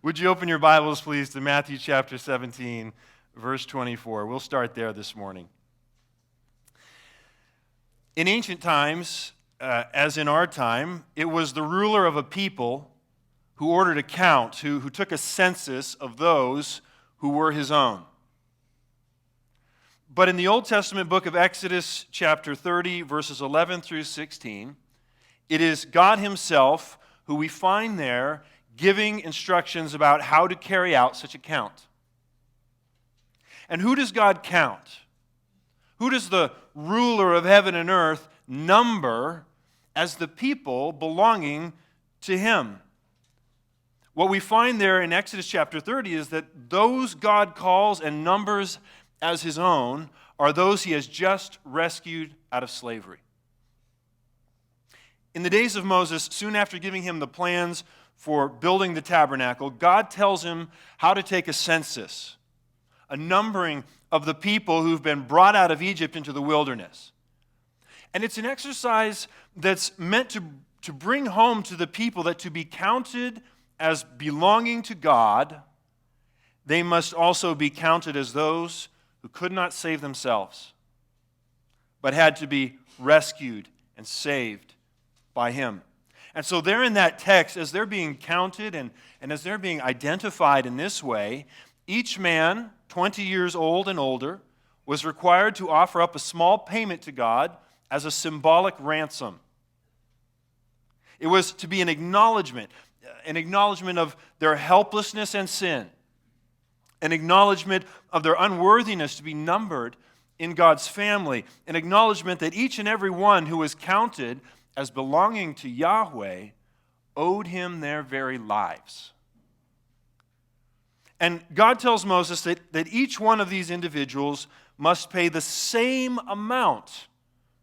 Would you open your Bibles, please, to Matthew chapter 17, verse 24. We'll start there this morning. In ancient times, as in our time, it was the ruler of a people who ordered a count, who took a census of those who were his own. But in the Old Testament book of Exodus chapter 30, verses 11 through 16, it is God himself who we find there giving instructions about how to carry out such a count. And who does God count? Who does the ruler of heaven and earth number as the people belonging to him? What we find there in Exodus chapter 30 is that those God calls and numbers as his own are those he has just rescued out of slavery. In the days of Moses, soon after giving him the plans for building the tabernacle, God tells him how to take a census, a numbering of the people who've been brought out of Egypt into the wilderness. And it's an exercise that's meant to bring home to the people that to be counted as belonging to God, they must also be counted as those who could not save themselves, but had to be rescued and saved by him. And so there in that text, as they're being counted and as they're being identified in this way, each man, 20 years old and older, was required to offer up a small payment to God as a symbolic ransom. It was to be an acknowledgement of their helplessness and sin, an acknowledgement of their unworthiness to be numbered in God's family, an acknowledgement that each and every one who was counted as belonging to Yahweh owed him their very lives. And God tells Moses that each one of these individuals must pay the same amount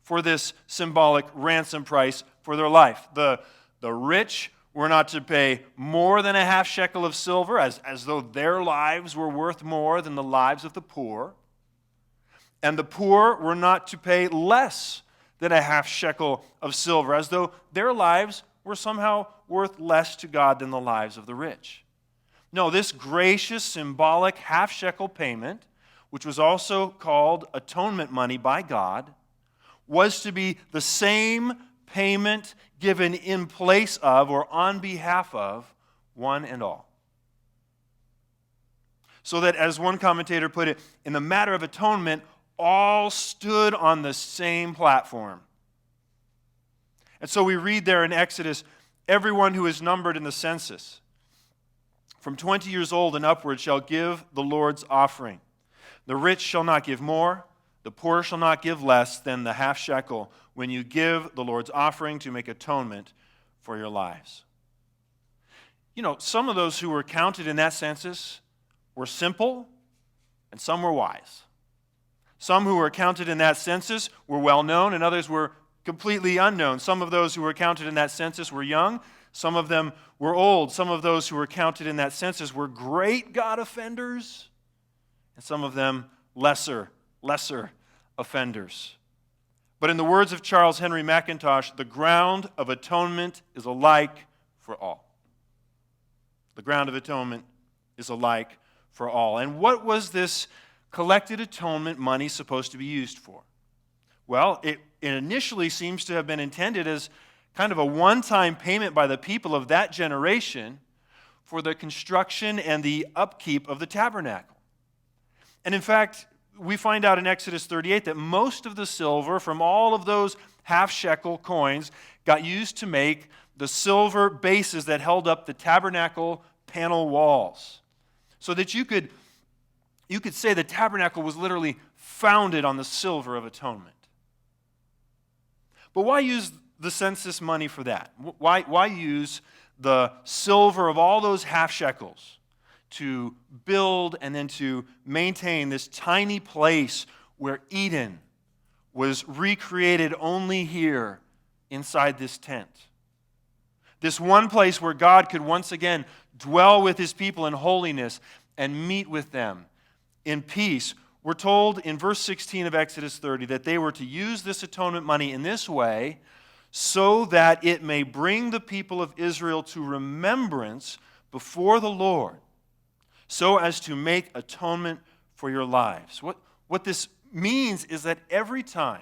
for this symbolic ransom price for their life. The rich were not to pay more than a half shekel of silver, as though their lives were worth more than the lives of the poor. And the poor were not to pay less than a half shekel of silver, as though their lives were somehow worth less to God than the lives of the rich. No, this gracious, symbolic half shekel payment, which was also called atonement money by God, was to be the same payment given in place of or on behalf of one and all. So that, as one commentator put it, in the matter of atonement, all stood on the same platform. And so we read there in Exodus, everyone who is numbered in the census, from 20 years old and upward, shall give the Lord's offering. The rich shall not give more, the poor shall not give less than the half shekel when you give the Lord's offering to make atonement for your lives. You know, some of those who were counted in that census were simple, and some were wise. Some who were counted in that census were well known, and others were completely unknown. Some of those who were counted in that census were young. Some of them were old. Some of those who were counted in that census were great God offenders, and some of them lesser offenders. But in the words of Charles Henry McIntosh, the ground of atonement is alike for all. The ground of atonement is alike for all. And what was this collected atonement money supposed to be used for? Well, it initially seems to have been intended as kind of a one-time payment by the people of that generation for the construction and the upkeep of the tabernacle. And in fact, we find out in Exodus 38 that most of the silver from all of those half-shekel coins got used to make the silver bases that held up the tabernacle panel walls, so that you could say the tabernacle was literally founded on the silver of atonement. But why use the census money for that? Why use the silver of all those half shekels to build and then to maintain this tiny place where Eden was recreated only here inside this tent? This one place where God could once again dwell with his people in holiness and meet with them in peace. We're told in verse 16 of Exodus 30 that they were to use this atonement money in this way so that it may bring the people of Israel to remembrance before the Lord so as to make atonement for your lives. What this means is that every time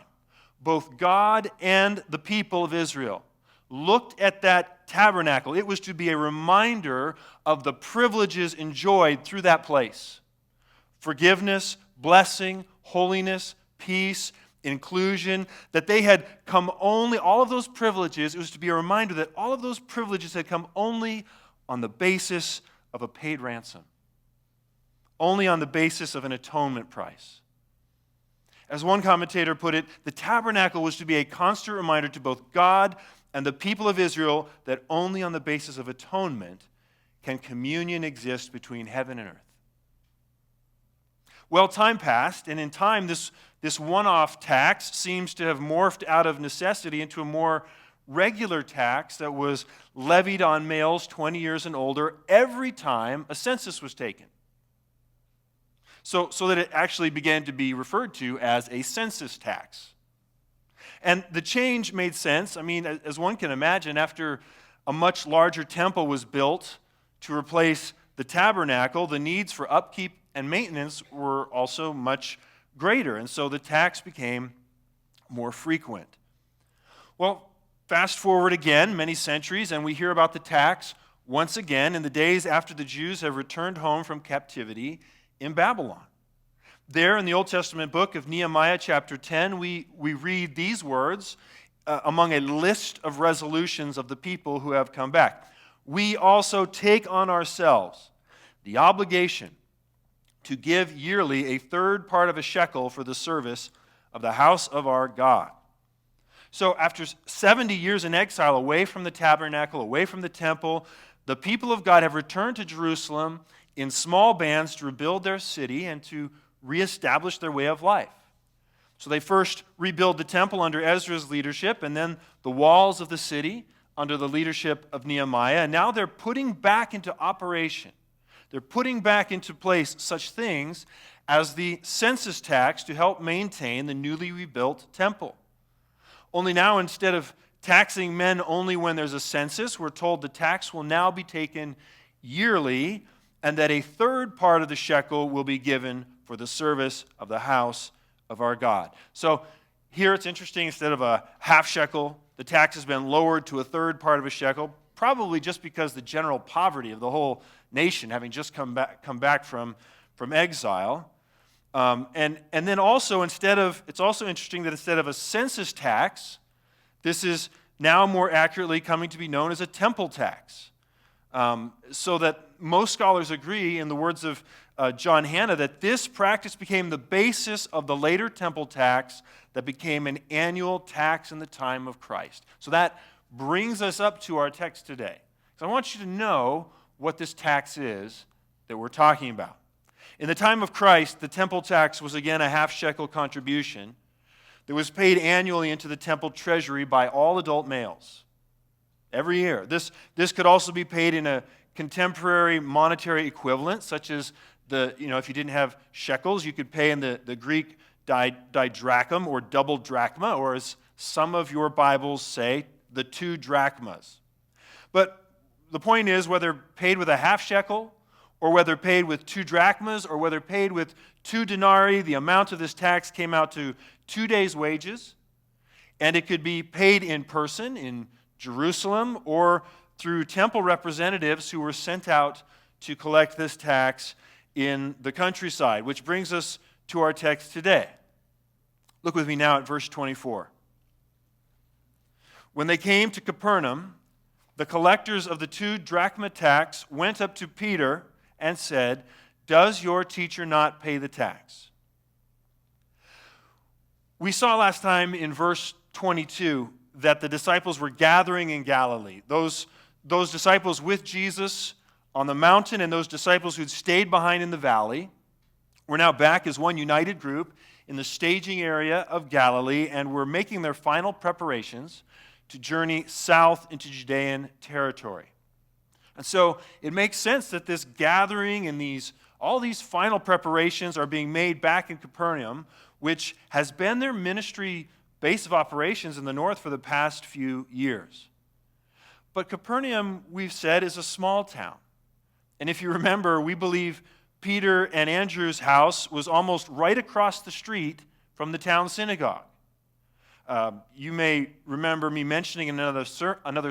both God and the people of Israel looked at that tabernacle, it was to be a reminder of the privileges enjoyed through that place. Forgiveness, blessing, holiness, peace, inclusion, that they had come only, all of those privileges, it was to be a reminder that all of those privileges had come only on the basis of a paid ransom, only on the basis of an atonement price. As one commentator put it, the tabernacle was to be a constant reminder to both God and the people of Israel that only on the basis of atonement can communion exist between heaven and earth. Well, time passed, and in time, this one-off tax seems to have morphed out of necessity into a more regular tax that was levied on males 20 years and older every time a census was taken. So that it actually began to be referred to as a census tax. And the change made sense. I mean, as one can imagine, after a much larger temple was built to replace the tabernacle, the needs for upkeep and maintenance were also much greater, and so the tax became more frequent. Well, fast forward again many centuries, and we hear about the tax once again in the days after the Jews have returned home from captivity in Babylon. There in the Old Testament book of Nehemiah chapter 10, we read these words among a list of resolutions of the people who have come back. We also take on ourselves the obligation to give yearly a third part of a shekel for the service of the house of our God. So after 70 years in exile, away from the tabernacle, away from the temple, the people of God have returned to Jerusalem in small bands to rebuild their city and to reestablish their way of life. So they first rebuild the temple under Ezra's leadership, and then the walls of the city under the leadership of Nehemiah. And now they're putting back into operation, they're putting back into place such things as the census tax to help maintain the newly rebuilt temple. Only now, instead of taxing men only when there's a census, we're told the tax will now be taken yearly, and that a third part of the shekel will be given for the service of the house of our God. So here it's interesting, instead of a half shekel, the tax has been lowered to a third part of a shekel, probably just because the general poverty of the whole nation, having just come back from exile. And then also, it's also interesting that instead of a census tax, this is now more accurately coming to be known as a temple tax. So that most scholars agree, in the words of John Hanna, that this practice became the basis of the later temple tax that became an annual tax in the time of Christ. So that brings us up to our text today. So I want you to know what this tax is that we're talking about. In the time of Christ, the temple tax was again a half shekel contribution that was paid annually into the temple treasury by all adult males every year. This could also be paid in a contemporary monetary equivalent, such as if you didn't have shekels, you could pay in the Greek didrachm or double drachma, or as some of your Bibles say, the 2 drachmas. But the point is, whether paid with a half shekel, or whether paid with 2 drachmas, or whether paid with 2 denarii, the amount of this tax came out to 2 days' wages, and it could be paid in person in Jerusalem or through temple representatives who were sent out to collect this tax in the countryside, which brings us to our text today. Look with me now at verse 24. When they came to Capernaum, the collectors of the 2 drachma tax went up to Peter and said, "Does your teacher not pay the tax?" We saw last time in verse 22 that the disciples were gathering in Galilee. Those disciples with Jesus on the mountain and those disciples who'd stayed behind in the valley were now back as one united group in the staging area of Galilee, and were making their final preparations to journey south into Judean territory. And so it makes sense that this gathering and all these final preparations are being made back in Capernaum, which has been their ministry base of operations in the north for the past few years. But Capernaum, we've said, is a small town. And if you remember, we believe Peter and Andrew's house was almost right across the street from the town synagogue. You may remember me mentioning in another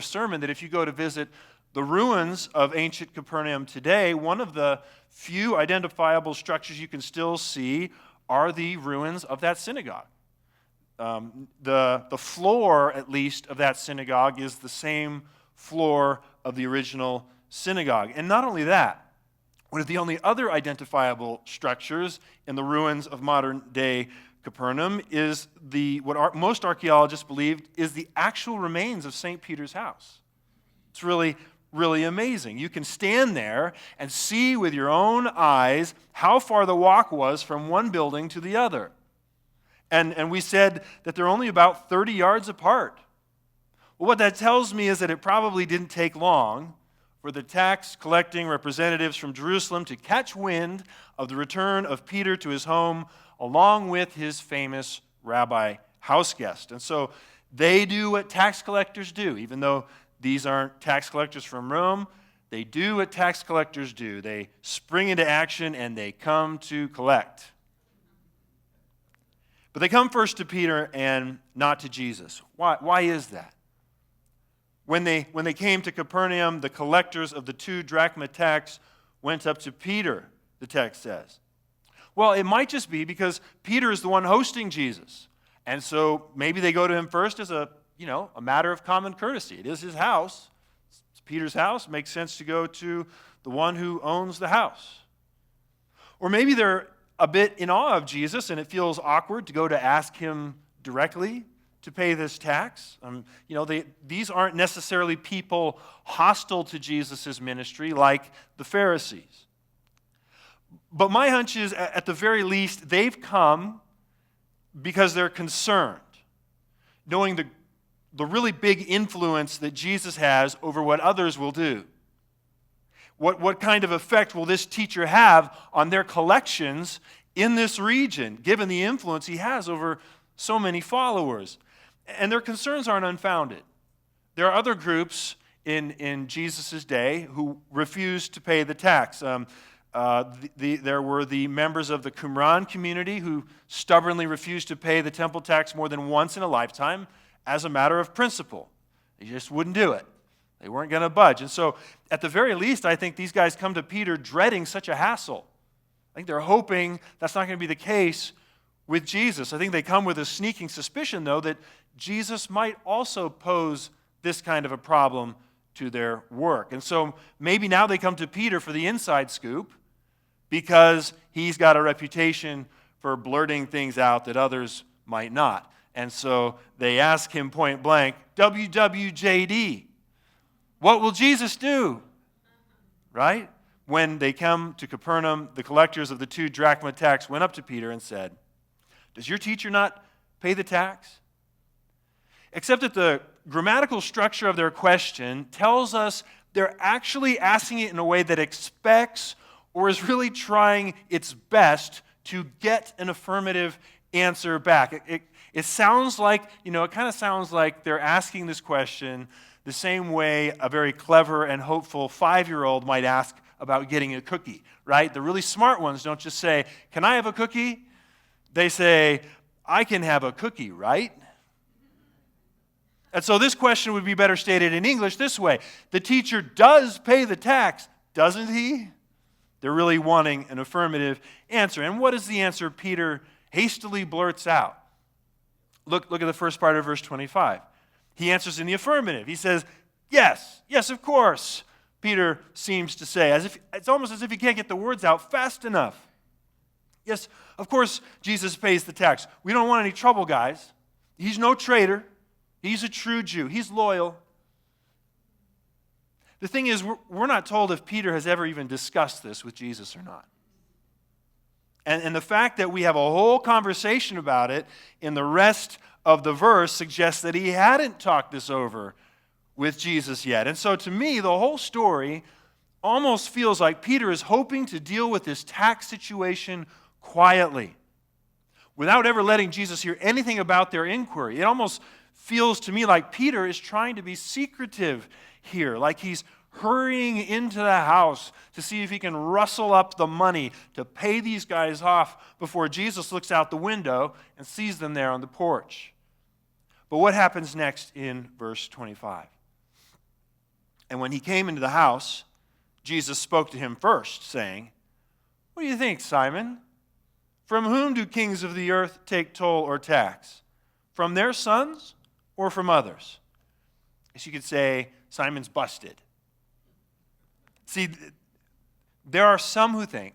sermon that if you go to visit the ruins of ancient Capernaum today, one of the few identifiable structures you can still see are the ruins of that synagogue. The floor, at least, of that synagogue is the same floor of the original synagogue. And not only that, one of the only other identifiable structures in the ruins of modern-day Capernaum is what most archaeologists believe is the actual remains of St. Peter's house. It's really, really amazing. You can stand there and see with your own eyes how far the walk was from one building to the other. And we said that they're only about 30 yards apart. Well, what that tells me is that it probably didn't take long for the tax collecting representatives from Jerusalem to catch wind of the return of Peter to his home along with his famous rabbi house guest. And so they do what tax collectors do. Even though these aren't tax collectors from Rome, they do what tax collectors do. They spring into action and they come to collect. But they come first to Peter and not to Jesus. Why is that? When they came to Capernaum, the collectors of the 2 drachma tax went up to Peter, the text says. Well, it might just be because Peter is the one hosting Jesus. And so maybe they go to him first as a matter of common courtesy. It is his house. It's Peter's house. It makes sense to go to the one who owns the house. Or maybe they're a bit in awe of Jesus and it feels awkward to go to ask him directly to pay this tax. These aren't necessarily people hostile to Jesus' ministry like the Pharisees. But my hunch is, at the very least, they've come because they're concerned, knowing the really big influence that Jesus has over what others will do. What kind of effect will this teacher have on their collections in this region, given the influence he has over so many followers? And their concerns aren't unfounded. There are other groups in Jesus' day who refused to pay the tax. There were the members of the Qumran community who stubbornly refused to pay the temple tax more than once in a lifetime as a matter of principle. They just wouldn't do it. They weren't going to budge. And so, at the very least, I think these guys come to Peter dreading such a hassle. I think they're hoping that's not going to be the case with Jesus. I think they come with a sneaking suspicion, though, that Jesus might also pose this kind of a problem to their work. And so maybe now they come to Peter for the inside scoop because he's got a reputation for blurting things out that others might not. And so they ask him point blank, WWJD, what will Jesus do? Right? When they come to Capernaum, the collectors of the 2 drachma tax went up to Peter and said, does your teacher not pay the tax? Except that the grammatical structure of their question tells us they're actually asking it in a way that expects or is really trying its best to get an affirmative answer back. It sounds like, it kind of sounds like they're asking this question the same way a very clever and hopeful 5-year-old might ask about getting a cookie, right? The really smart ones don't just say, can I have a cookie? They say, I can have a cookie, right? And so this question would be better stated in English this way. The teacher does pay the tax, doesn't he? They're really wanting an affirmative answer. And what is the answer Peter hastily blurts out? Look at the first part of verse 25. He answers in the affirmative. He says, yes, of course, Peter seems to say. It's almost as if he can't get the words out fast enough. Yes, of course, Jesus pays the tax. We don't want any trouble, guys. He's no traitor. He's a true Jew. He's loyal. The thing is, we're not told if Peter has ever even discussed this with Jesus or not. And the fact that we have a whole conversation about it in the rest of the verse suggests that he hadn't talked this over with Jesus yet. And so to me, the whole story almost feels like Peter is hoping to deal with this tax situation quietly, without ever letting Jesus hear anything about their inquiry. It almost feels to me like Peter is trying to be secretive here, like he's hurrying into the house to see if he can rustle up the money to pay these guys off before Jesus looks out the window and sees them there on the porch. But what happens next in verse 25? And when he came into the house, Jesus spoke to him first, saying, "What do you think, Simon? From whom do kings of the earth take toll or tax? From their sons or from others?" As you could say, Simon's busted. See, there are some who think,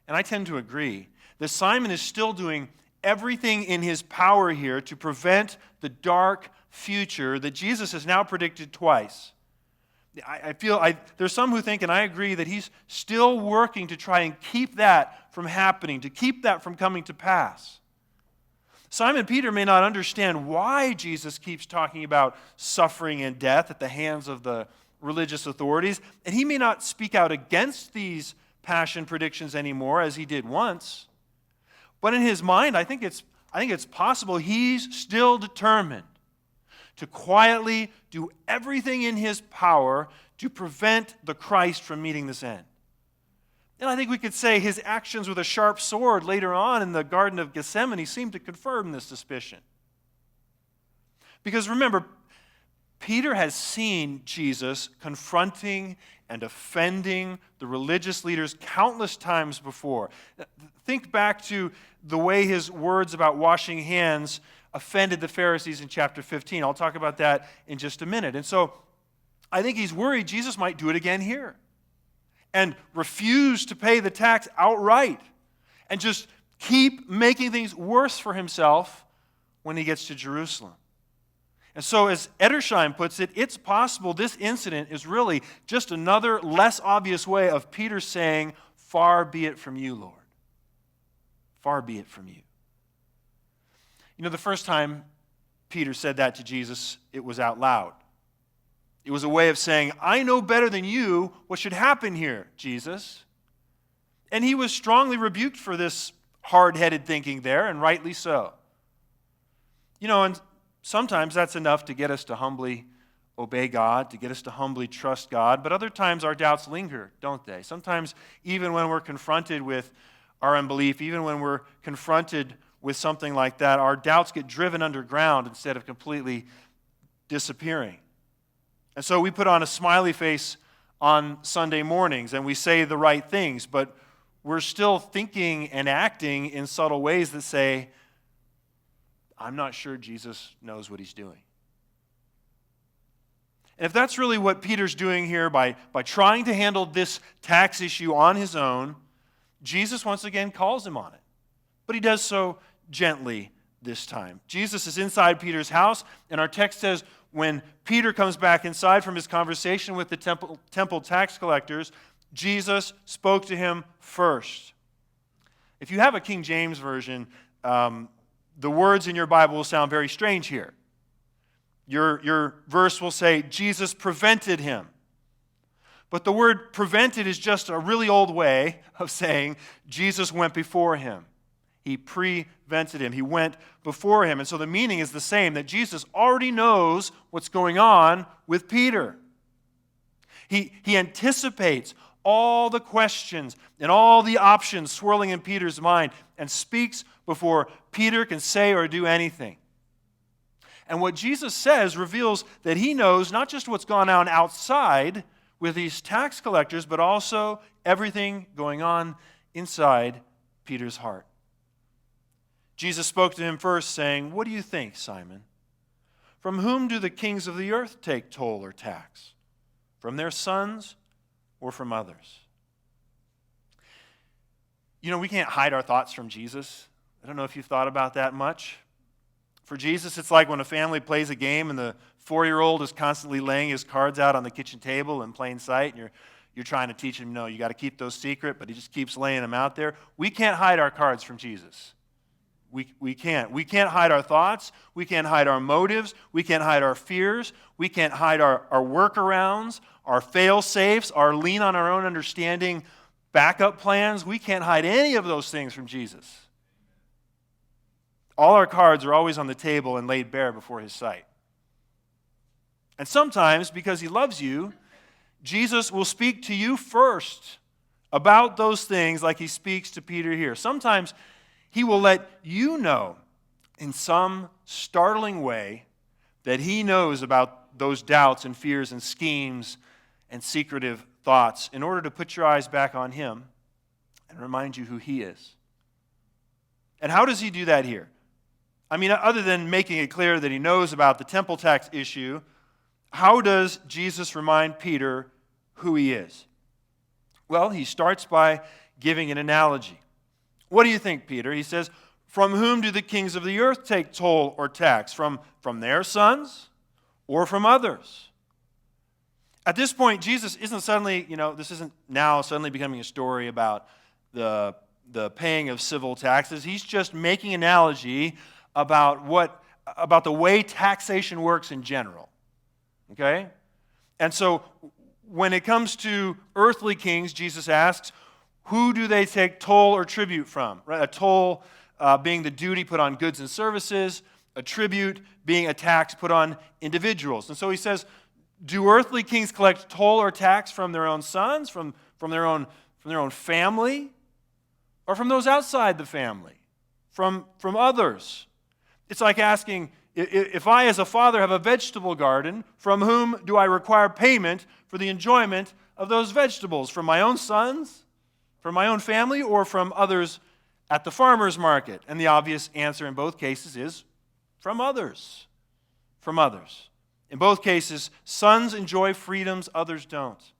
and I tend to agree, that Simon is still doing everything in his power here to prevent the dark future that Jesus has now predicted twice. There's some who think, and I agree, that he's still working to try and keep that from happening, to keep that from coming to pass. Simon Peter may not understand why Jesus keeps talking about suffering and death at the hands of the religious authorities, and he may not speak out against these passion predictions anymore as he did once. But in his mind, I think it's possible he's still determined to quietly do everything in his power to prevent the Christ from meeting this end. And I think we could say his actions with a sharp sword later on in the Garden of Gethsemane seem to confirm this suspicion. Because remember, Peter has seen Jesus confronting and offending the religious leaders countless times before. Think back to the way his words about washing hands offended the Pharisees in chapter 15. I'll talk about that in just a minute. And so I think he's worried Jesus might do it again here and refuse to pay the tax outright and just keep making things worse for himself when he gets to Jerusalem. And so, as Edersheim puts it, it's possible this incident is really just another less obvious way of Peter saying, "Far be it from you, Lord. Far be it from you." You know, the first time Peter said that to Jesus, it was out loud. It was a way of saying, "I know better than you what should happen here, Jesus." And he was strongly rebuked for this hard-headed thinking there, and rightly so. You know, and sometimes that's enough to get us to humbly obey God, to get us to humbly trust God, but other times our doubts linger, don't they? Sometimes even when we're confronted with our unbelief, even when we're confronted with something like that, our doubts get driven underground instead of completely disappearing. And so we put on a smiley face on Sunday mornings and we say the right things, but we're still thinking and acting in subtle ways that say, "I'm not sure Jesus knows what he's doing." And if that's really what Peter's doing here by trying to handle this tax issue on his own, Jesus once again calls him on it. But he does so gently this time. Jesus is inside Peter's house, and our text says when Peter comes back inside from his conversation with the temple tax collectors, Jesus spoke to him first. If you have a King James version, the words in your Bible will sound very strange here. Your verse will say, Jesus prevented him. But the word prevented is just a really old way of saying Jesus went before him. He prevented him. He went before him. And so the meaning is the same, that Jesus already knows what's going on with Peter. He anticipates all the questions and all the options swirling in Peter's mind and speaks before Peter can say or do anything. And what Jesus says reveals that he knows not just what's gone on outside with these tax collectors, but also everything going on inside Peter's heart. Jesus spoke to him first, saying, "What do you think, Simon? From whom do the kings of the earth take toll or tax? From their sons or from others?" You know, we can't hide our thoughts from Jesus. I don't know if you've thought about that much. For Jesus, it's like when a family plays a game and the 4-year-old is constantly laying his cards out on the kitchen table in plain sight, and you're trying to teach him, no, you got to keep those secret, but he just keeps laying them out there. We can't hide our cards from Jesus. We can't. We can't hide our thoughts. We can't hide our motives. We can't hide our fears. We can't hide our workarounds, our fail-safes, our lean on our own understanding backup plans. We can't hide any of those things from Jesus. All our cards are always on the table and laid bare before his sight. And sometimes, because he loves you, Jesus will speak to you first about those things like he speaks to Peter here. Sometimes he will let you know in some startling way that he knows about those doubts and fears and schemes and secretive thoughts in order to put your eyes back on him and remind you who he is. And how does he do that here? I mean, other than making it clear that he knows about the temple tax issue, how does Jesus remind Peter who he is? Well, he starts by giving an analogy. What do you think, Peter? He says, from whom do the kings of the earth take toll or tax? From their sons or from others? At this point, Jesus isn't suddenly, this isn't now suddenly becoming a story about the paying of civil taxes. He's just making an analogy about the way taxation works in general. Okay? And so when it comes to earthly kings, Jesus asks, who do they take toll or tribute from? Right? A toll being the duty put on goods and services, a tribute being a tax put on individuals. And so he says, do earthly kings collect toll or tax from their own sons, from their own family, or from those outside the family, from others? It's like asking, if I as a father have a vegetable garden, from whom do I require payment for the enjoyment of those vegetables? From my own sons, from my own family, or from others at the farmer's market? And the obvious answer in both cases is from others. From others. In both cases, sons enjoy freedoms others don't.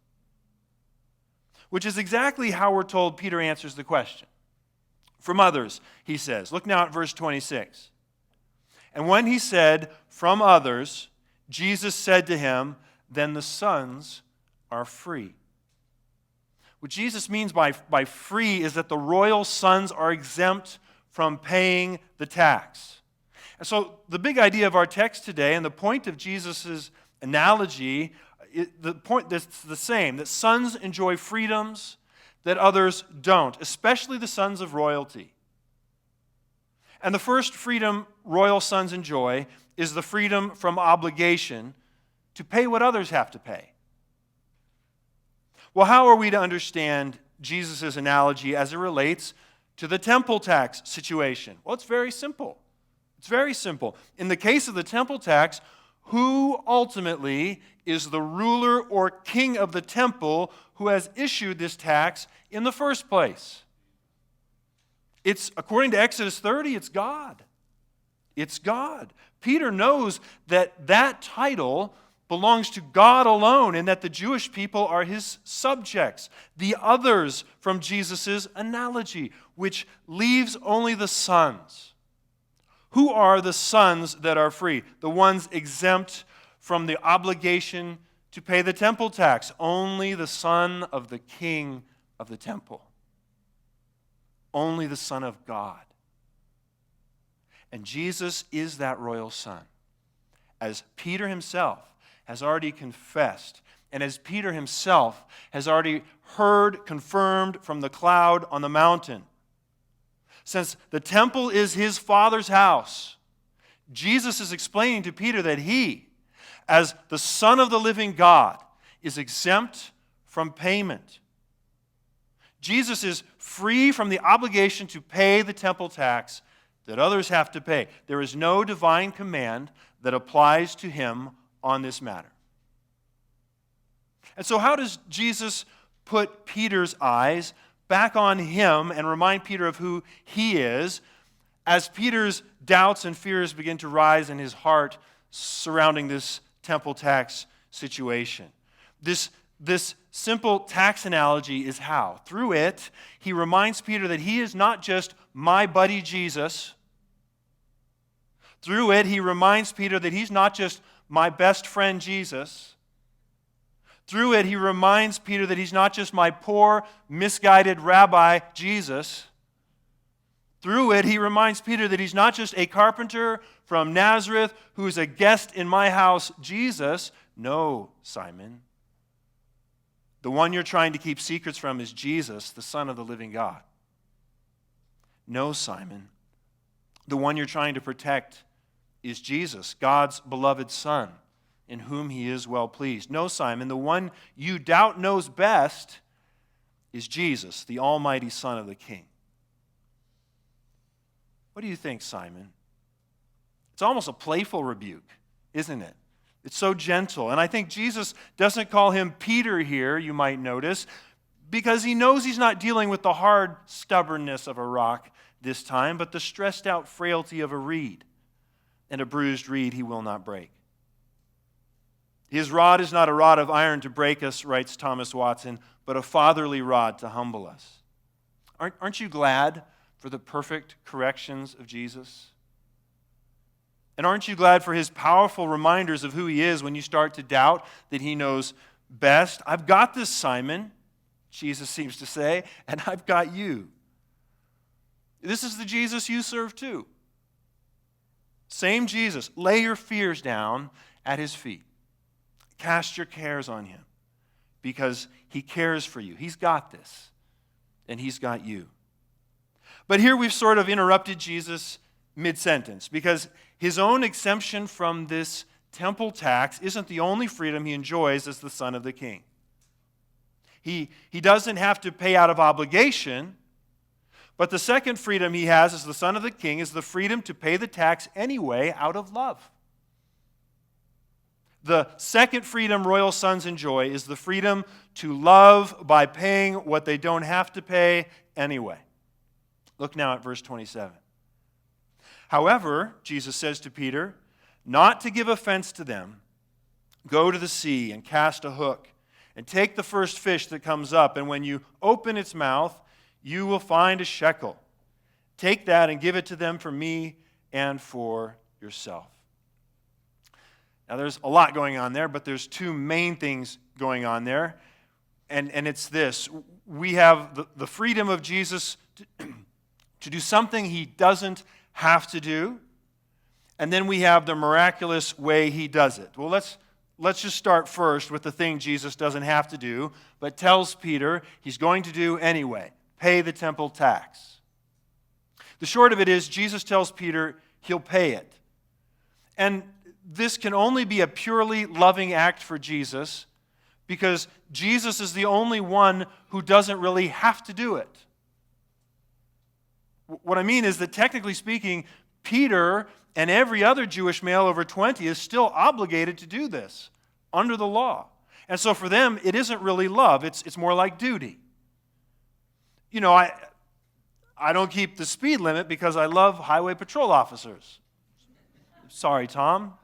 Which is exactly how we're told Peter answers the question. From others, he says. Look now at verse 26. And when he said, from others, Jesus said to him, then the sons are free. What Jesus means by free is that the royal sons are exempt from paying the tax. And so the big idea of our text today and the point of Jesus' analogy, the point that's the same, that sons enjoy freedoms that others don't, especially the sons of royalty. And the first freedom royal sons enjoy is the freedom from obligation to pay what others have to pay. Well, how are we to understand Jesus' analogy as it relates to the temple tax situation? Well, it's very simple. It's very simple. In the case of the temple tax, who ultimately is the ruler or king of the temple who has issued this tax in the first place? It's, according to Exodus 30, it's God. It's God. Peter knows that that title belongs to God alone and that the Jewish people are his subjects, the others from Jesus' analogy, which leaves only the sons. Who are the sons that are free? The ones exempt from the obligation to pay the temple tax. Only the son of the king of the temple. Only the Son of God. And Jesus is that royal son. As Peter himself has already confessed, and as Peter himself has already heard confirmed from the cloud on the mountain. Since the temple is his Father's house, Jesus is explaining to Peter that he, as the Son of the living God, is exempt from payment. Jesus is free from the obligation to pay the temple tax that others have to pay. There is no divine command that applies to him on this matter. And so how does Jesus put Peter's eyes back on him and remind Peter of who he is as Peter's doubts and fears begin to rise in his heart surrounding this temple tax situation? This simple tax analogy is how. Through it, he reminds Peter that he is not just my buddy Jesus. Through it, he reminds Peter that he's not just my best friend Jesus. Through it, he reminds Peter that he's not just my poor, misguided rabbi Jesus. Through it, he reminds Peter that he's not just a carpenter from Nazareth who is a guest in my house, Jesus. No, Simon. The one you're trying to keep secrets from is Jesus, the Son of the living God. No, Simon. The one you're trying to protect is Jesus, God's beloved Son, in whom he is well pleased. No, Simon, the one you doubt knows best is Jesus, the almighty Son of the King. What do you think, Simon? It's almost a playful rebuke, isn't it? It's so gentle. And I think Jesus doesn't call him Peter here, you might notice, because he knows he's not dealing with the hard stubbornness of a rock this time, but the stressed out frailty of a reed. And a bruised reed he will not break. His rod is not a rod of iron to break us, writes Thomas Watson, but a fatherly rod to humble us. Aren't you glad for the perfect corrections of Jesus? And aren't you glad for his powerful reminders of who he is when you start to doubt that he knows best? I've got this, Simon, Jesus seems to say, and I've got you. This is the Jesus you serve too. Same Jesus. Lay your fears down at his feet. Cast your cares on him because he cares for you. He's got this, and he's got you. But here we've sort of interrupted Jesus mid-sentence because his own exemption from this temple tax isn't the only freedom he enjoys as the Son of the King. He doesn't have to pay out of obligation, but the second freedom he has as the Son of the King is the freedom to pay the tax anyway out of love. The second freedom royal sons enjoy is the freedom to love by paying what they don't have to pay anyway. Look now at verse 27. However, Jesus says to Peter, not to give offense to them, go to the sea and cast a hook and take the first fish that comes up, and when you open its mouth, you will find a shekel. Take that and give it to them for me and for yourself. Now, there's a lot going on there, but there's two main things going on there, and it's this. We have the freedom of Jesus to do something he doesn't have to do, and then we have the miraculous way he does it. Well, let's just start first with the thing Jesus doesn't have to do, but tells Peter he's going to do anyway. Pay the temple tax. The short of it is, Jesus tells Peter he'll pay it. And this can only be a purely loving act for Jesus because Jesus is the only one who doesn't really have to do it. What I mean is that technically speaking, Peter and every other Jewish male over 20 is still obligated to do this under the law. And so for them, it isn't really love. It's more like duty. You know, I don't keep the speed limit because I love highway patrol officers. Sorry, Tom.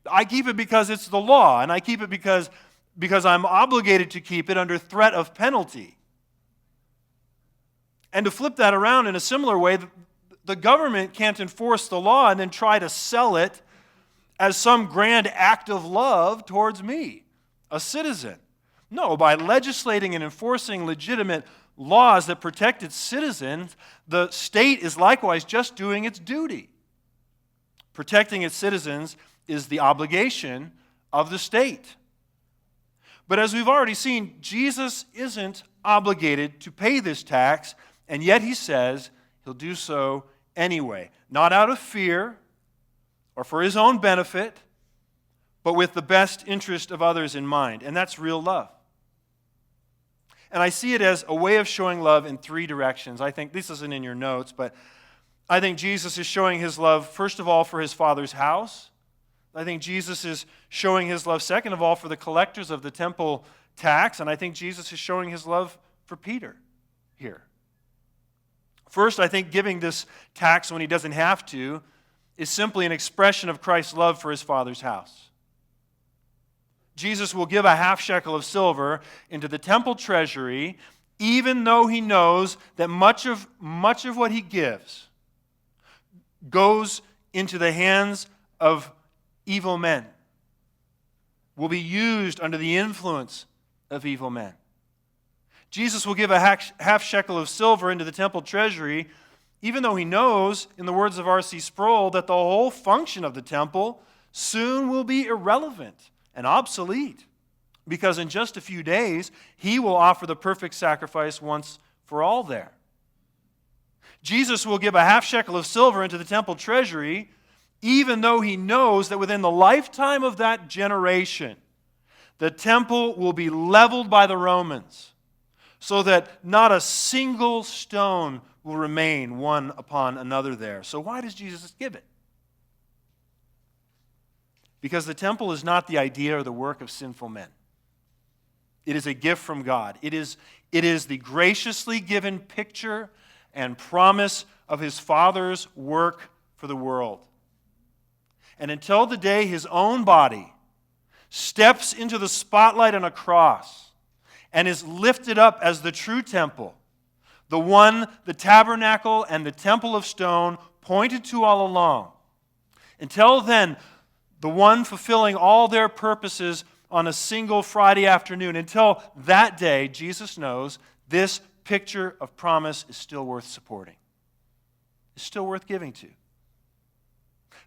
I keep it because it's the law, and I keep it because I'm obligated to keep it under threat of penalty. And to flip that around in a similar way, the government can't enforce the law and then try to sell it as some grand act of love towards me, a citizen. No, by legislating and enforcing legitimate laws that protect its citizens, the state is likewise just doing its duty. Protecting its citizens is the obligation of the state. But as we've already seen, Jesus isn't obligated to pay this tax, and yet he says he'll do so anyway. Not out of fear or for his own benefit, but with the best interest of others in mind. And that's real love. And I see it as a way of showing love in three directions. I think this isn't in your notes, but I think Jesus is showing his love, first of all, for his Father's house. I think Jesus is showing his love, second of all, for the collectors of the temple tax. And I think Jesus is showing his love for Peter here. First, I think giving this tax when he doesn't have to is simply an expression of Christ's love for his Father's house. Jesus will give a half shekel of silver into the temple treasury, even though he knows that much of what he gives goes into the hands of evil men, will be used under the influence of evil men. Jesus will give a half shekel of silver into the temple treasury, even though he knows, in the words of R.C. Sproul, that the whole function of the temple soon will be irrelevant and obsolete, because in just a few days, he will offer the perfect sacrifice once for all there. Jesus will give a half shekel of silver into the temple treasury, even though he knows that within the lifetime of that generation, the temple will be leveled by the Romans, so that not a single stone will remain one upon another there. So why does Jesus give it? Because the temple is not the idea or the work of sinful men. It is a gift from God. It is the graciously given picture and promise of his Father's work for the world. And until the day his own body steps into the spotlight on a cross and is lifted up as the true temple, the one the tabernacle and the temple of stone pointed to all along, until then, the one fulfilling all their purposes on a single Friday afternoon, until that day, Jesus knows this picture of promise is still worth supporting. It's still worth giving to.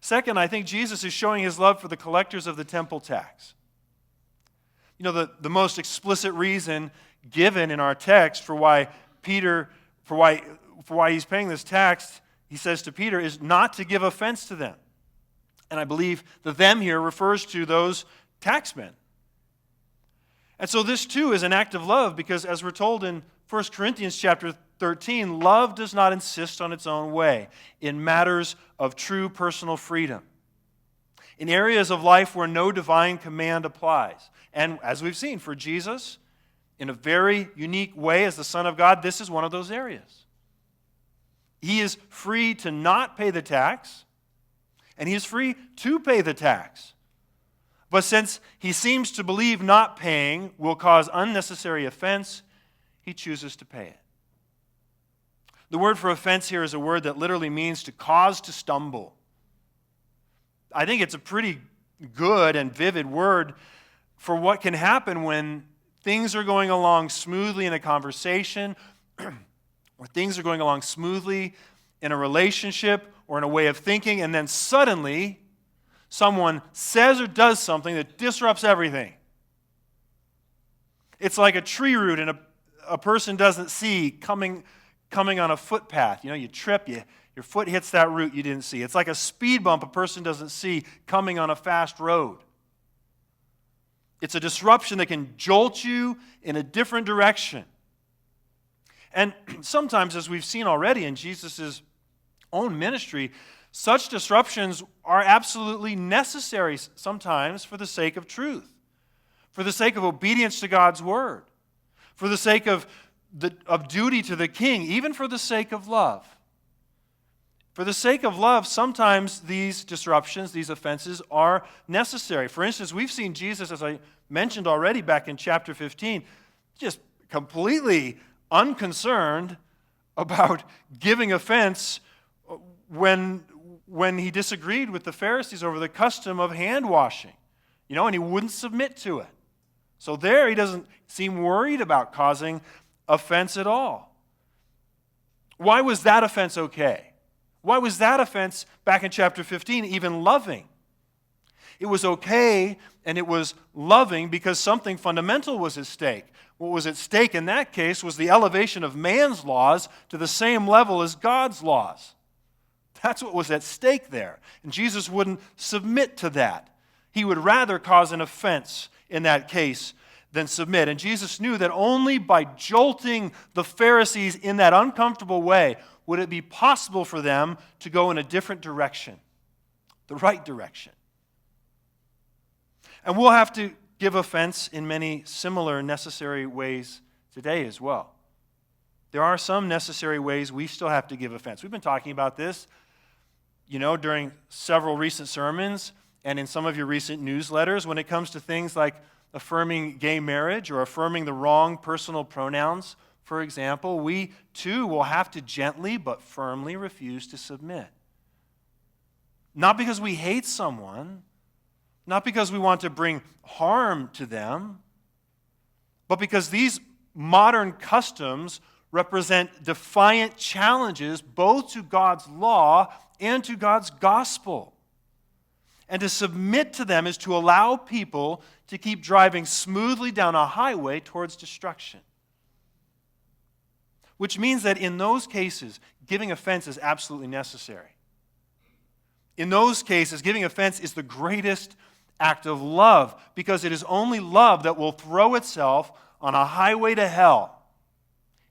Second, I think Jesus is showing his love for the collectors of the temple tax. You know, the most explicit reason given in our text for why he's paying this tax, he says to Peter, is not to give offense to them. And I believe the them here refers to those taxmen. And so this too is an act of love, because as we're told in 1 Corinthians chapter 13, love does not insist on its own way in matters of true personal freedom, in areas of life where no divine command applies. And as we've seen, for Jesus, in a very unique way as the Son of God, this is one of those areas. He is free to not pay the tax, and he is free to pay the tax. But since he seems to believe not paying will cause unnecessary offense, he chooses to pay it. The word for offense here is a word that literally means to cause to stumble. I think it's a pretty good and vivid word for what can happen when things are going along smoothly in a conversation, or things are going along smoothly in a relationship or in a way of thinking, and then suddenly someone says or does something that disrupts everything. It's like a tree root and a person doesn't see coming on a footpath. You know, you trip, your foot hits that root you didn't see. It's like a speed bump a person doesn't see coming on a fast road. It's a disruption that can jolt you in a different direction. And sometimes, as we've seen already in Jesus' own ministry, such disruptions are absolutely necessary sometimes for the sake of truth, for the sake of obedience to God's word, for the sake of duty to the king, even for the sake of love. For the sake of love, sometimes these disruptions, these offenses are necessary. For instance, we've seen Jesus, as I mentioned already back in chapter 15, just completely unconcerned about giving offense when he disagreed with the Pharisees over the custom of hand washing, and he wouldn't submit to it. So there he doesn't seem worried about causing offense at all. Why was that offense okay? Why was that offense back in chapter 15 even loving? It was okay and it was loving because something fundamental was at stake. What was at stake in that case was the elevation of man's laws to the same level as God's laws. That's what was at stake there. And Jesus wouldn't submit to that. He would rather cause an offense in that case than submit. And Jesus knew that only by jolting the Pharisees in that uncomfortable way would it be possible for them to go in a different direction, the right direction. And we'll have to give offense in many similar necessary ways today as well. There are some necessary ways we still have to give offense. We've been talking about this, during several recent sermons and in some of your recent newsletters when it comes to things like affirming gay marriage or affirming the wrong personal pronouns, for example. We too will have to gently but firmly refuse to submit. Not because we hate someone, not because we want to bring harm to them, but because these modern customs represent defiant challenges both to God's law and to God's gospel. And to submit to them is to allow people to keep driving smoothly down a highway towards destruction. Which means that in those cases, giving offense is absolutely necessary. In those cases, giving offense is the greatest act of love, because it is only love that will throw itself on a highway to hell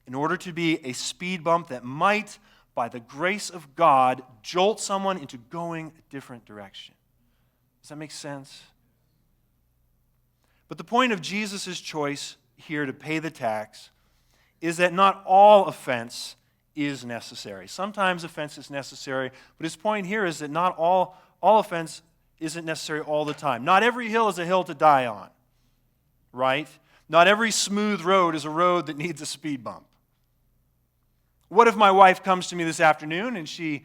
in order to be a speed bump that might, by the grace of God, jolt someone into going a different direction. Does that make sense? But the point of Jesus' choice here to pay the tax is that not all offense is necessary. Sometimes offense is necessary, but his point here is that not all offense isn't necessary all the time. Not every hill is a hill to die on, right? Not every smooth road is a road that needs a speed bump. What if my wife comes to me this afternoon and she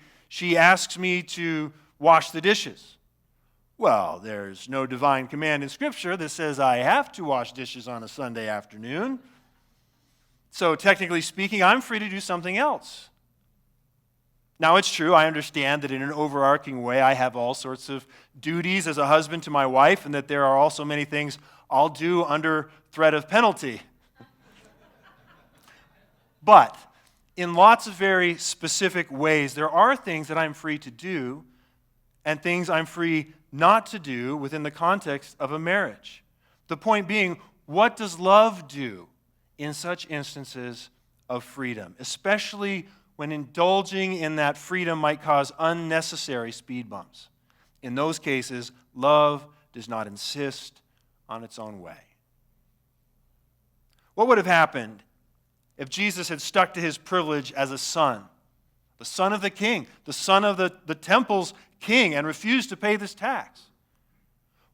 asks me to wash the dishes? Well, there's no divine command in Scripture that says I have to wash dishes on a Sunday afternoon. So technically speaking, I'm free to do something else. Now, it's true, I understand that in an overarching way I have all sorts of duties as a husband to my wife, and that there are also many things I'll do under threat of penalty. But in lots of very specific ways, there are things that I'm free to do and things I'm free not to do within the context of a marriage. The point being, what does love do in such instances of freedom, especially when indulging in that freedom might cause unnecessary speed bumps? In those cases, love does not insist on its own way. What would have happened if Jesus had stuck to his privilege as a son, the son of the king, the son of the temple's king, and refused to pay this tax?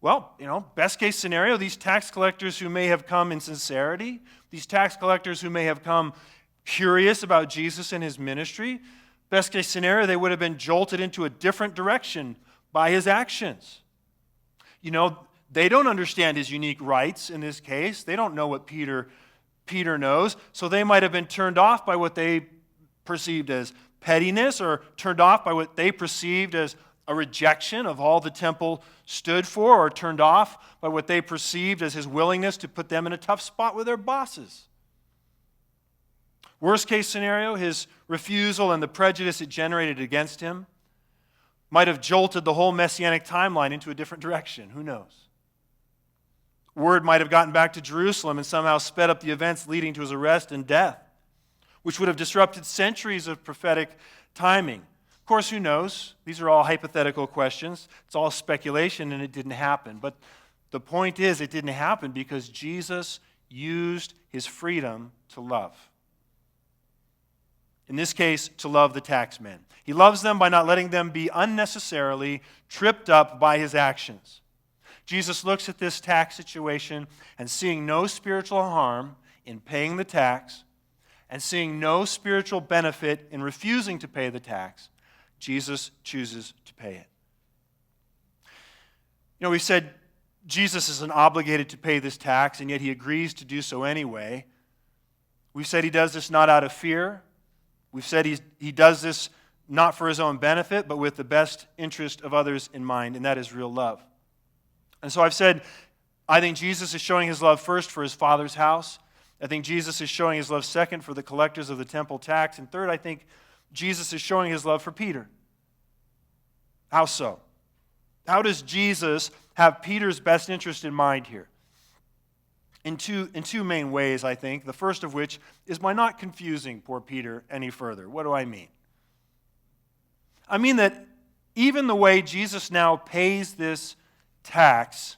Well, best case scenario, these tax collectors who may have come in sincerity, these tax collectors who may have come curious about Jesus and his ministry, best case scenario, they would have been jolted into a different direction by his actions. They don't understand his unique rights in this case. They don't know what Peter knows, so they might have been turned off by what they perceived as pettiness, or turned off by what they perceived as a rejection of all the temple stood for, or turned off by what they perceived as his willingness to put them in a tough spot with their bosses. Worst case scenario, his refusal and the prejudice it generated against him might have jolted the whole messianic timeline into a different direction. Who knows? Word might have gotten back to Jerusalem and somehow sped up the events leading to his arrest and death, which would have disrupted centuries of prophetic timing. Of course, who knows? These are all hypothetical questions. It's all speculation, and it didn't happen. But the point is, it didn't happen because Jesus used his freedom to love. In this case, to love the taxmen. He loves them by not letting them be unnecessarily tripped up by his actions. Jesus looks at this tax situation and, seeing no spiritual harm in paying the tax and seeing no spiritual benefit in refusing to pay the tax, Jesus chooses to pay it. We said Jesus isn't obligated to pay this tax, and yet he agrees to do so anyway. We've said he does this not out of fear. We've said he does this not for his own benefit, but with the best interest of others in mind, and that is real love. And so I've said, I think Jesus is showing his love first for his Father's house. I think Jesus is showing his love second for the collectors of the temple tax. And third, I think Jesus is showing his love for Peter. How so? How does Jesus have Peter's best interest in mind here? In two main ways, I think. The first of which is by not confusing poor Peter any further. What do I mean? I mean that even the way Jesus now pays this tax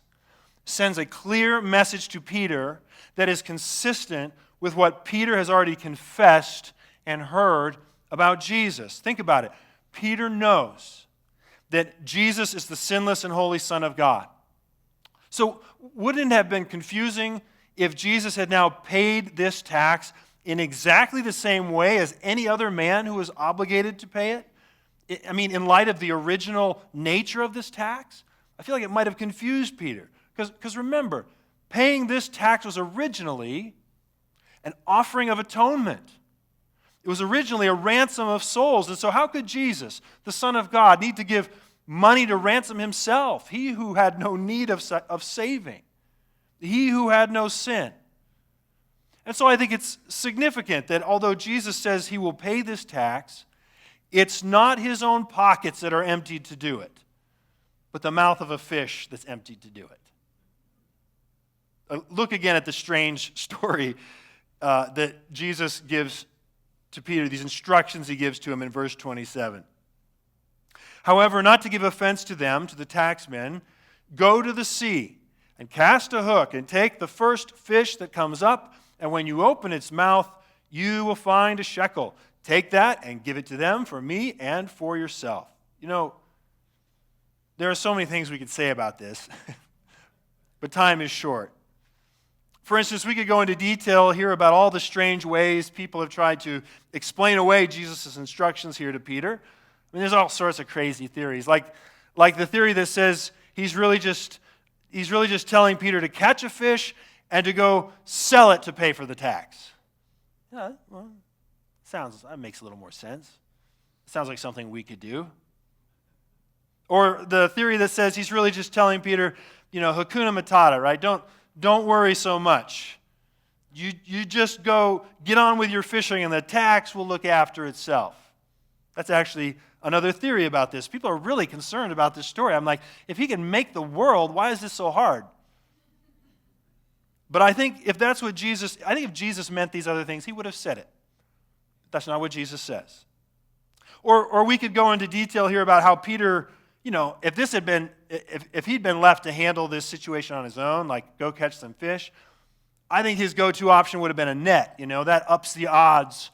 sends a clear message to Peter that is consistent with what Peter has already confessed and heard about Jesus. Think about it. Peter knows that Jesus is the sinless and holy Son of God. So wouldn't it have been confusing if Jesus had now paid this tax in exactly the same way as any other man who was obligated to pay it? I mean, in light of the original nature of this tax? I feel like it might have confused Peter. Because remember, paying this tax was originally an offering of atonement. It was originally a ransom of souls. And so how could Jesus, the Son of God, need to give money to ransom himself? He who had no need of saving. He who had no sin. And so I think it's significant that although Jesus says he will pay this tax, It's not his own pockets that are emptied to do it, but the mouth of a fish that's emptied to do it. Look again at the strange story that Jesus gives to Peter, these instructions he gives to him in verse 27. However, not to give offense to them, to the taxmen, go to the sea and cast a hook and take the first fish that comes up, and when you open its mouth, you will find a shekel. Take that and give it to them for me and for yourself. You know, there are so many things we could say about this, but time is short. For instance, we could go into detail here about all the strange ways people have tried to explain away Jesus' instructions here to Peter. I mean, there's all sorts of crazy theories, like the theory that says he's really just telling Peter to catch a fish and to go sell it to pay for the tax. Yeah, well, that makes a little more sense. It sounds like something we could do. Or the theory that says he's really just telling Peter, Hakuna Matata, right? Don't worry so much. You just go get on with your fishing and the tax will look after itself. That's actually another theory about this. People are really concerned about this story. I'm like, if he can make the world, why is this so hard? But I think if Jesus meant these other things, he would have said it. That's not what Jesus says. Or we could go into detail here about how Peter, if he'd been left to handle this situation on his own, like go catch some fish, I think his go-to option would have been a net. That ups the odds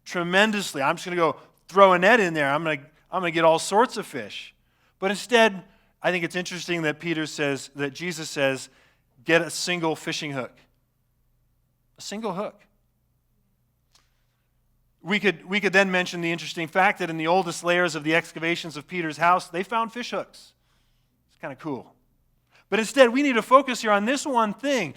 tremendously. I'm just going to go throw a net in there. I'm going to get all sorts of fish. But instead, I think it's interesting that Jesus says, get a single fishing hook. A single hook. We could then mention the interesting fact that in the oldest layers of the excavations of Peter's house, they found fish hooks. It's kind of cool. But instead, we need to focus here on this one thing: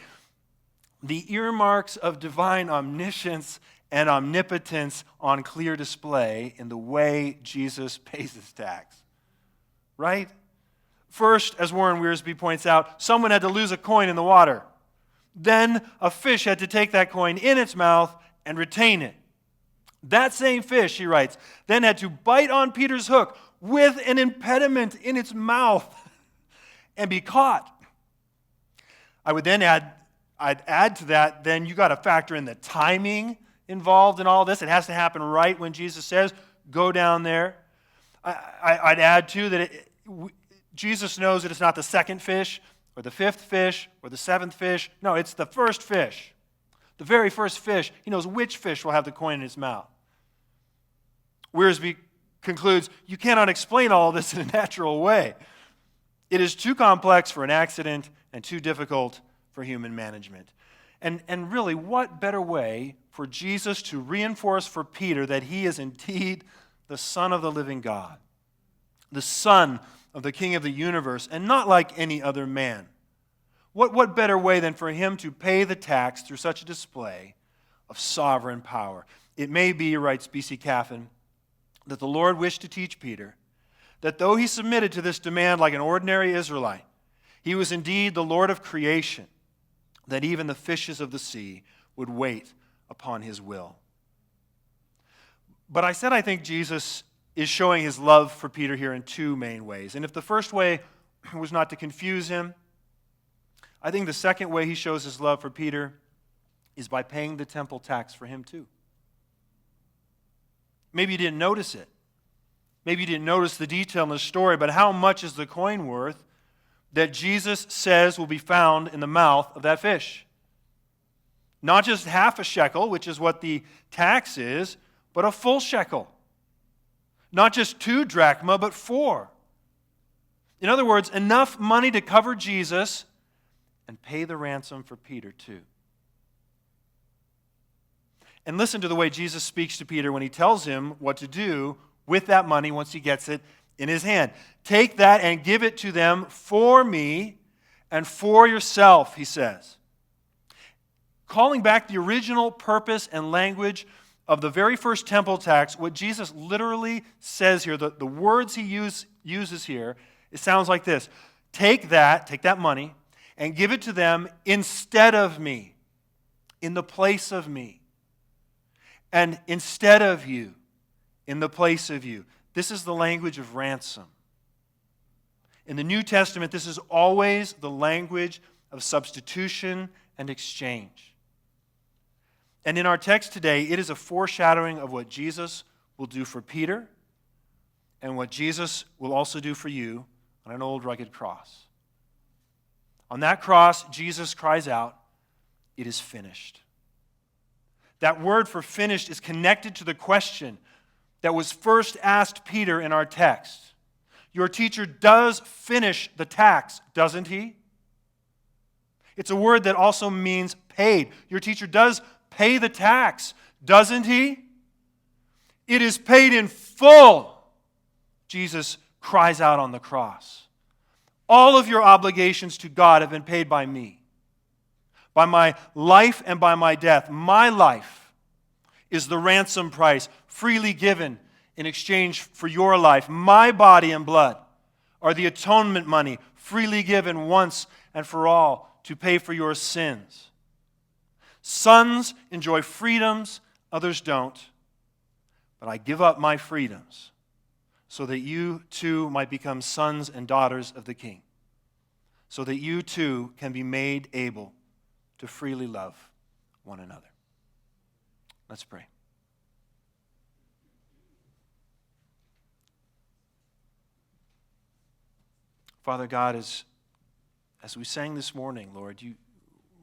the earmarks of divine omniscience and omnipotence on clear display in the way Jesus pays his tax. Right? First, as Warren Wiersbe points out, someone had to lose a coin in the water. Then a fish had to take that coin in its mouth and retain it. That same fish, he writes, then had to bite on Peter's hook with an impediment in its mouth and be caught. I'd add to that, then you got to factor in the timing involved in all this. It has to happen right when Jesus says, go down there. I'd add, too, that Jesus knows that it's not the second fish or the fifth fish or the seventh fish. No, it's the first fish. The very first fish. He knows which fish will have the coin in its mouth. Wiersbe concludes, you cannot explain all of this in a natural way. It is too complex for an accident and too difficult for human management. And really, what better way for Jesus to reinforce for Peter that he is indeed the Son of the living God, the Son of the King of the universe, and not like any other man? What better way than for him to pay the tax through such a display of sovereign power? It may be, writes B.C. Caffin, that the Lord wished to teach Peter that though he submitted to this demand like an ordinary Israelite, he was indeed the Lord of creation, that even the fishes of the sea would wait upon his will. But I said I think Jesus is showing his love for Peter here in two main ways. And if the first way was not to confuse him, I think the second way he shows his love for Peter is by paying the temple tax for him too. Maybe you didn't notice it. Maybe you didn't notice the detail in the story, but how much is the coin worth that Jesus says will be found in the mouth of that fish? Not just half a shekel, which is what the tax is, but a full shekel. Not just 2 drachma, but 4. In other words, enough money to cover Jesus and pay the ransom for Peter too. And listen to the way Jesus speaks to Peter when he tells him what to do with that money once he gets it in his hand. Take that and give it to them for me and for yourself, he says. Calling back the original purpose and language of the very first temple tax, what Jesus literally says here, the words he uses here, it sounds like this: take that money, and give it to them instead of me, in the place of me, and instead of you, in the place of you. This is the language of ransom. In the New Testament, this is always the language of substitution and exchange. And in our text today, it is a foreshadowing of what Jesus will do for Peter and what Jesus will also do for you on an old rugged cross. On that cross, Jesus cries out, "It is finished." That word for finished is connected to the question that was first asked Peter in our text. Your teacher does finish the tax, doesn't he? It's a word that also means paid. Your teacher does pay the tax, doesn't he? It is paid in full, Jesus cries out on the cross. All of your obligations to God have been paid by me, by my life and by my death. My life is the ransom price freely given in exchange for your life. My body and blood are the atonement money freely given once and for all to pay for your sins. Sons enjoy freedoms, others don't. But I give up my freedoms so that you too might become sons and daughters of the King, so that you too can be made able to freely love one another. Let's pray. Father God, as we sang this morning, Lord,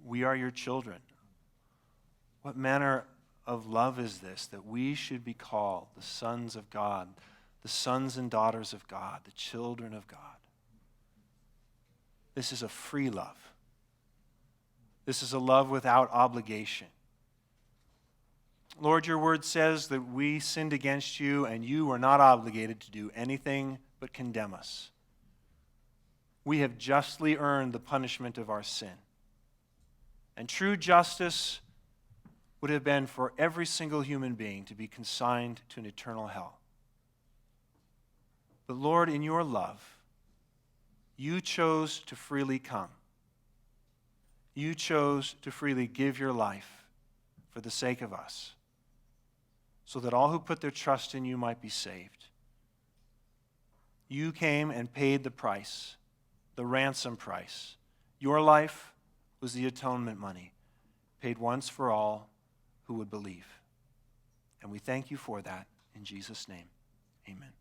we are your children. What manner of love is this, that we should be called the sons of God, the sons and daughters of God, the children of God? This is a free love. This is a love without obligation. Lord, your word says that we sinned against you and you were not obligated to do anything but condemn us. We have justly earned the punishment of our sin. And true justice would have been for every single human being to be consigned to an eternal hell. But Lord, in your love, you chose to freely come. You chose to freely give your life for the sake of us, so that all who put their trust in you might be saved. You came and paid the price, the ransom price. Your life was the atonement money, paid once for all who would believe. And we thank you for that. In Jesus' name, amen.